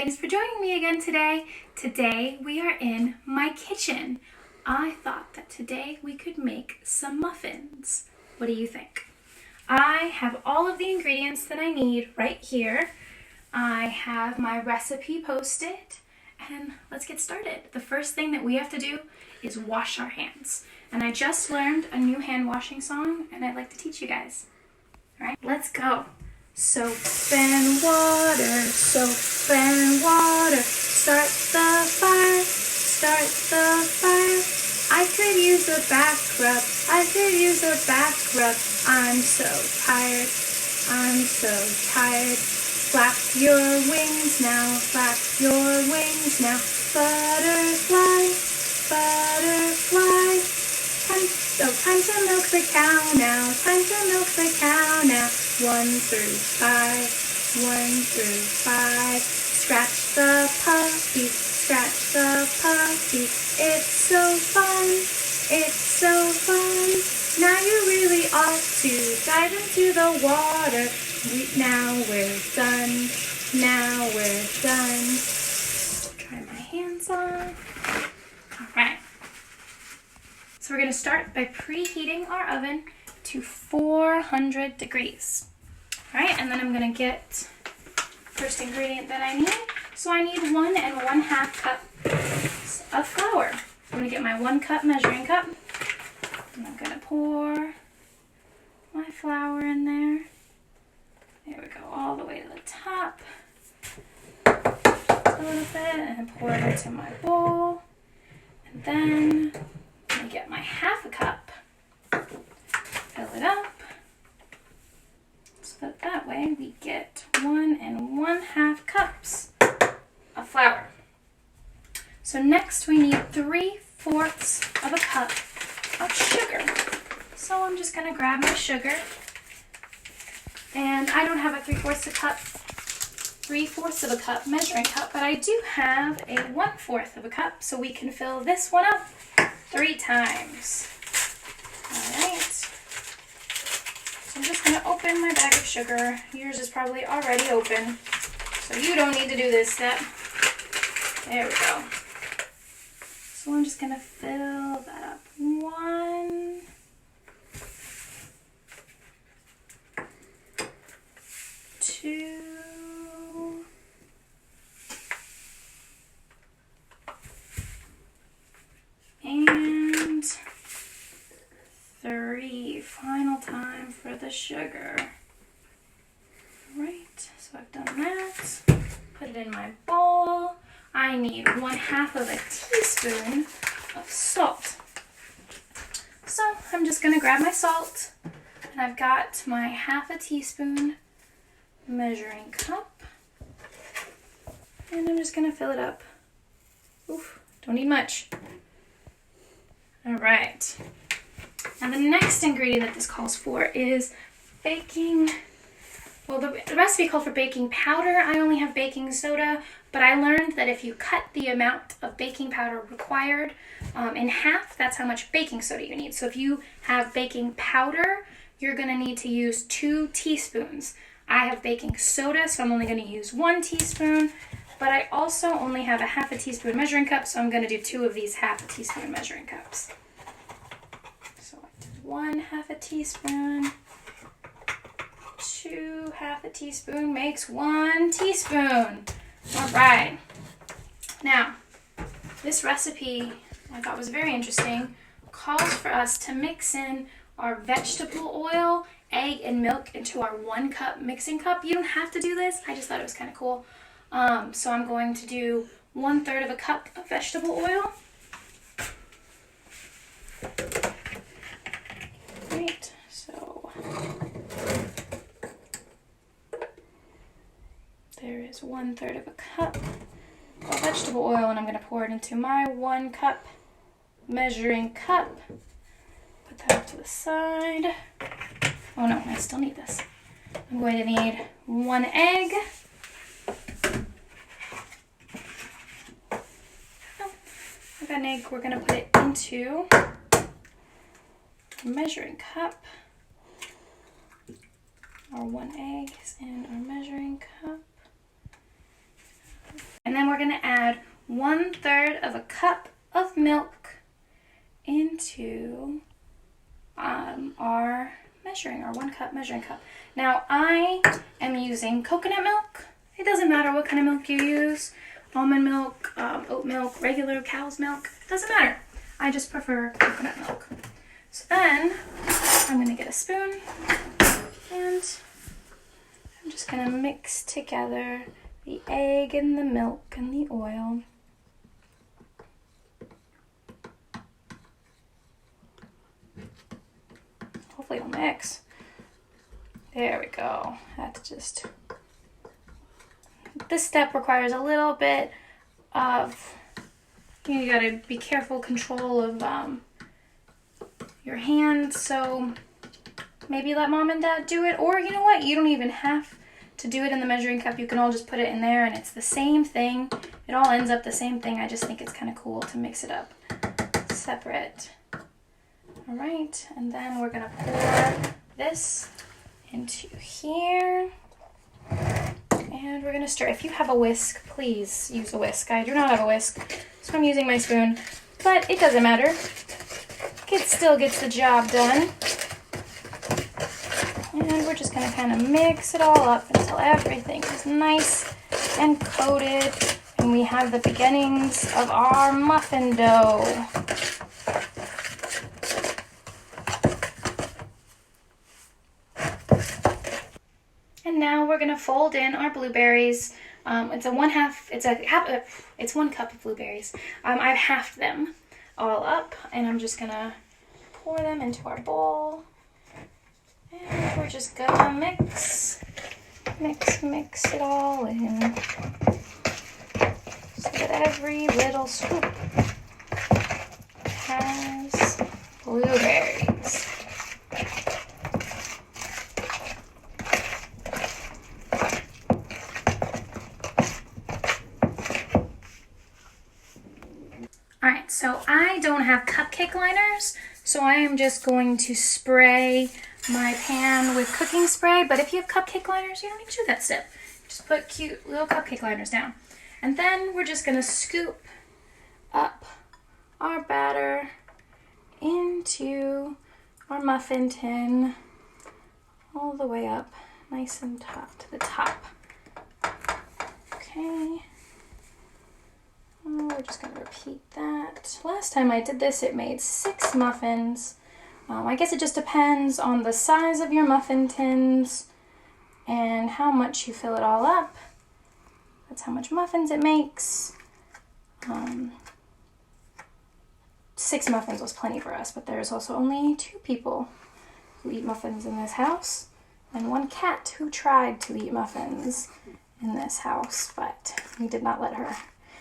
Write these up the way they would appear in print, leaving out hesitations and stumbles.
Thanks for joining me again today. Today we are in my kitchen. I thought that today we could make some muffins. What do you think? I have all of the ingredients that I need right here. I have my recipe posted, and let's get started. The first thing that we have to do is wash our hands. And I just learned a new hand washing song, and I'd like to teach you guys. All right, let's go. Soap and water, soap and water, start the fire, start the fire. I could use a back rub, I could use a back rub. I'm so tired, I'm so tired. Flap your wings now, flap your wings now. Butterfly, butterfly. Time to milk the cow now, time to milk the cow now. 1 through 5, 1 through 5. Scratch the puppy, scratch the puppy. It's so fun, it's so fun. Now you really ought to dive into the water. Now we're done, now we're done. Try my hands on. All right. So we're going to start by preheating our oven to 400 degrees. All right, and then I'm going to get first ingredient that I need. So I need 1 1/2 cups of flour. I'm going to get my 1 cup measuring cup, and I'm going to pour my flour in there. There we go, all the way to the top. A little bit, and pour it into my bowl. And then I'm going to get my 1/2 cup, fill it up, so that way we get 1 1/2 cups of flour. So next we need 3/4 of a cup of sugar. So I'm just going to grab my sugar, and I don't have a 3/4 of a cup measuring cup, but I do have a 1/4 of a cup, so we can fill this one up 3 times. All right. So I'm just going to open my bag of sugar. Yours is probably already open, so you don't need to do this step. There we go. So I'm just going to fill that up. 1, 2, and 3. Final time for the sugar. All right, so I've done that. Put it in my bowl. I need 1/2 of a teaspoon of salt. So I'm just gonna grab my salt, and I've got my 1/2 teaspoon measuring cup, and I'm just gonna fill it up. Oof, don't need much. All right. Now the next ingredient that this calls for is baking. Well, the recipe called for baking powder. I only have baking soda, but I learned that if you cut the amount of baking powder required in half, that's how much baking soda you need. So if you have baking powder, you're going to need to use 2 teaspoons. I have baking soda, so I'm only going to use 1 teaspoon, but I also only have a 1/2 teaspoon measuring cup, so I'm going to do 2 of these 1/2 teaspoon measuring cups. So 1 1/2 teaspoon, 2 1/2 teaspoon makes 1 teaspoon. All right. Now, this recipe I thought was very interesting. Calls for us to mix in our vegetable oil, egg, and milk into our 1 cup mixing cup. You don't have to do this. I just thought it was kind of cool. So I'm going to do 1/3 of a cup of vegetable oil. Great. So there is 1/3 of a cup of vegetable oil, and I'm going to pour it into my 1 cup measuring cup. Put that off to the side. Oh no, I still need this. I'm going to need 1 egg. I've got an egg. We're going to put it into a measuring cup. Our 1 egg is in our measuring cup. And then we're going to add 1/3 of a cup of milk into our 1 cup measuring cup. Now I am using coconut milk. It doesn't matter what kind of milk you use. Almond milk, oat milk, regular cow's milk. It doesn't matter. I just prefer coconut milk. So then I'm going to get a spoon and I'm just going to mix together the egg and the milk and the oil. Hopefully it'll mix. There we go. That's just... This step requires a little bit of... You gotta be careful control of your hands, so maybe let mom and dad do it. Or you know what? You don't even have to do it in the measuring cup. You can all just put it in there and it's the same thing. It all ends up the same thing. I just think it's kind of cool to mix it up separate. All right, and then we're gonna pour this into here. And we're gonna stir. If you have a whisk, please use a whisk. I do not have a whisk, so I'm using my spoon, but it doesn't matter. It still gets the job done. And we're just gonna kind of mix it all up until everything is nice and coated, and we have the beginnings of our muffin dough. And now we're gonna fold in our blueberries. It's 1 cup of blueberries. I've halved them all up, and I'm just gonna pour them into our bowl. And we're just gonna mix it all in so that every little scoop has blueberries. Alright, so I don't have cupcake liners, so I am just going to spray my pan with cooking spray, but if you have cupcake liners, you don't need to do that step. Just put cute little cupcake liners down. And then we're just going to scoop up our batter into our muffin tin all the way up, nice and top to the top. Okay. We're just going to repeat that. Last time I did this, it made 6 muffins. I guess it just depends on the size of your muffin tins and how much you fill it all up. That's how much muffins it makes. 6 muffins was plenty for us, but there's also only 2 people who eat muffins in this house, and 1 cat who tried to eat muffins in this house, but we did not let her.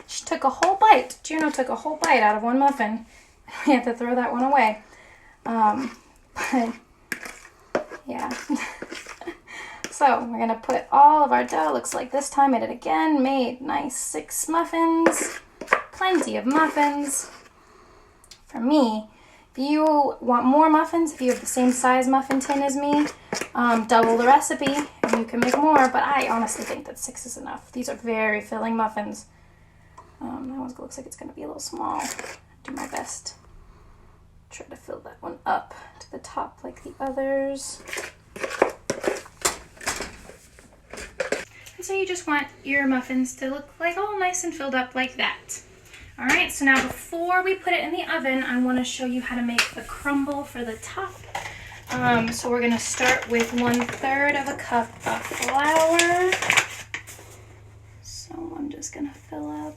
She took a whole bite. Juno took a whole bite out of 1 muffin. We had to throw that one away. But yeah. So we're gonna put all of our dough. Looks like this time I did again. Made nice 6 muffins. Plenty of muffins. For me, if you want more muffins, if you have the same size muffin tin as me, double the recipe and you can make more. But I honestly think that 6 is enough. These are very filling muffins. That one looks like it's going to be a little small. Do my best. Try to fill that one up to the top like the others. And so you just want your muffins to look like all nice and filled up like that. Alright, so now before we put it in the oven, I want to show you how to make the crumble for the top. So we're going to start with 1/3 of a cup of flour. So I'm just going to fill up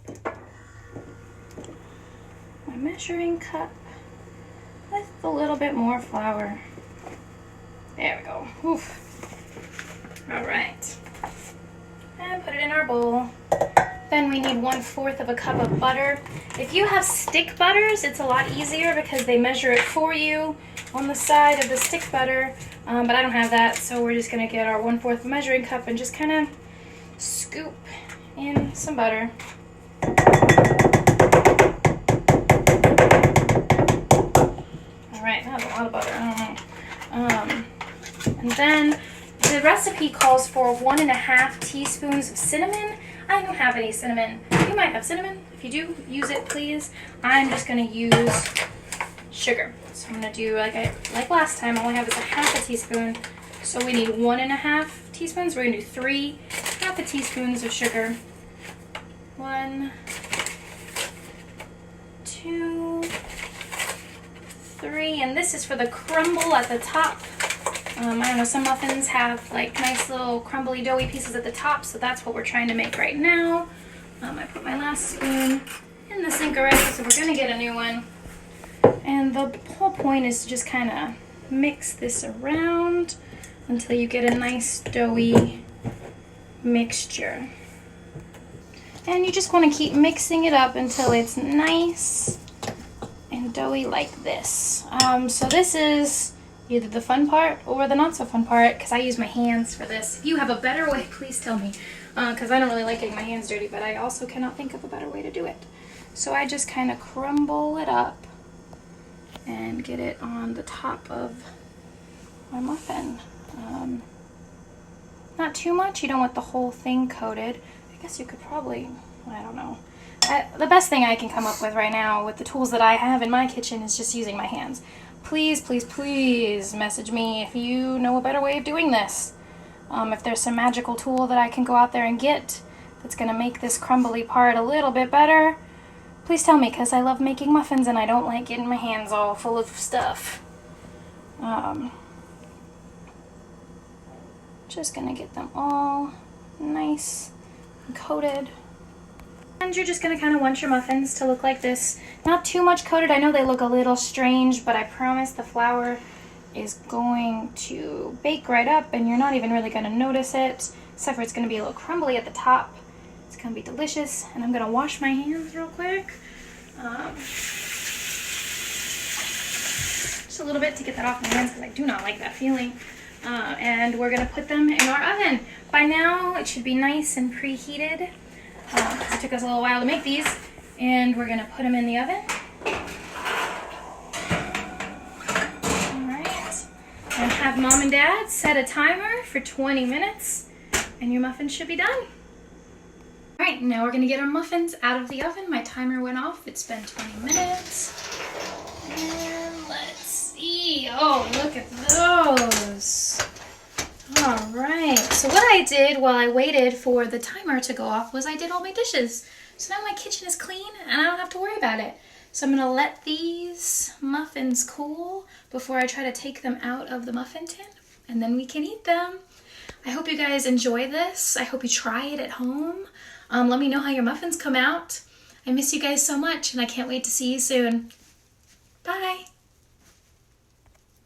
my measuring cup with a little bit more flour. There we go. Oof. Alright. And put it in our bowl. Then we need 1/4 of a cup of butter. If you have stick butters, it's a lot easier because they measure it for you on the side of the stick butter. But I don't have that, so we're just going to get our 1/4 measuring cup and just kind of scoop in some butter. Alright, that was a lot of butter. I don't know. And then the recipe calls for 1½ teaspoons of cinnamon. I don't have any cinnamon. You might have cinnamon. If you do, use it, please. I'm just gonna use sugar. So I'm gonna do like last time. All I have is a half a teaspoon. So we need 1.5 teaspoons. We're gonna do 3 half a teaspoons of sugar. 1, 2, 3, and this is for the crumble at the top. I don't know, some muffins have like nice little crumbly doughy pieces at the top, so that's what we're trying to make right now. I put my last spoon in the sink already, so we're gonna get a new one. And the whole point is to just kind of mix this around until you get a nice doughy mixture. And you just want to keep mixing it up until it's nice and doughy like this. So this is either the fun part or the not so fun part, because I use my hands for this. If you have a better way, please tell me, because I don't really like getting my hands dirty, but I also cannot think of a better way to do it. So I just kind of crumble it up and get it on the top of my muffin. Not too much. You don't want the whole thing coated. I guess you could probably, I don't know. The best thing I can come up with right now with the tools that I have in my kitchen is just using my hands. Please, please, please message me if you know a better way of doing this. If there's some magical tool that I can go out there and get that's going to make this crumbly part a little bit better, please tell me, because I love making muffins and I don't like getting my hands all full of stuff. Just going to get them all nice and coated. And you're just going to kind of want your muffins to look like this. Not too much coated. I know they look a little strange, but I promise the flour is going to bake right up and you're not even really going to notice it, except for it's going to be a little crumbly at the top. It's going to be delicious. And I'm going to wash my hands real quick. Just a little bit to get that off my hands because I do not like that feeling. And we're going to put them in our oven. By now it should be nice and preheated. It took us a little while to make these, and we're going to put them in the oven. Alright, and have Mom and Dad set a timer for 20 minutes, and your muffins should be done. Alright, now we're going to get our muffins out of the oven. My timer went off. It's been 20 minutes. And let's see. Oh, look at those. Alright, so what I did while I waited for the timer to go off was I did all my dishes. So now my kitchen is clean and I don't have to worry about it. So I'm going to let these muffins cool before I try to take them out of the muffin tin, and then we can eat them. I hope you guys enjoy this. I hope you try it at home. Let me know how your muffins come out. I miss you guys so much and I can't wait to see you soon. Bye!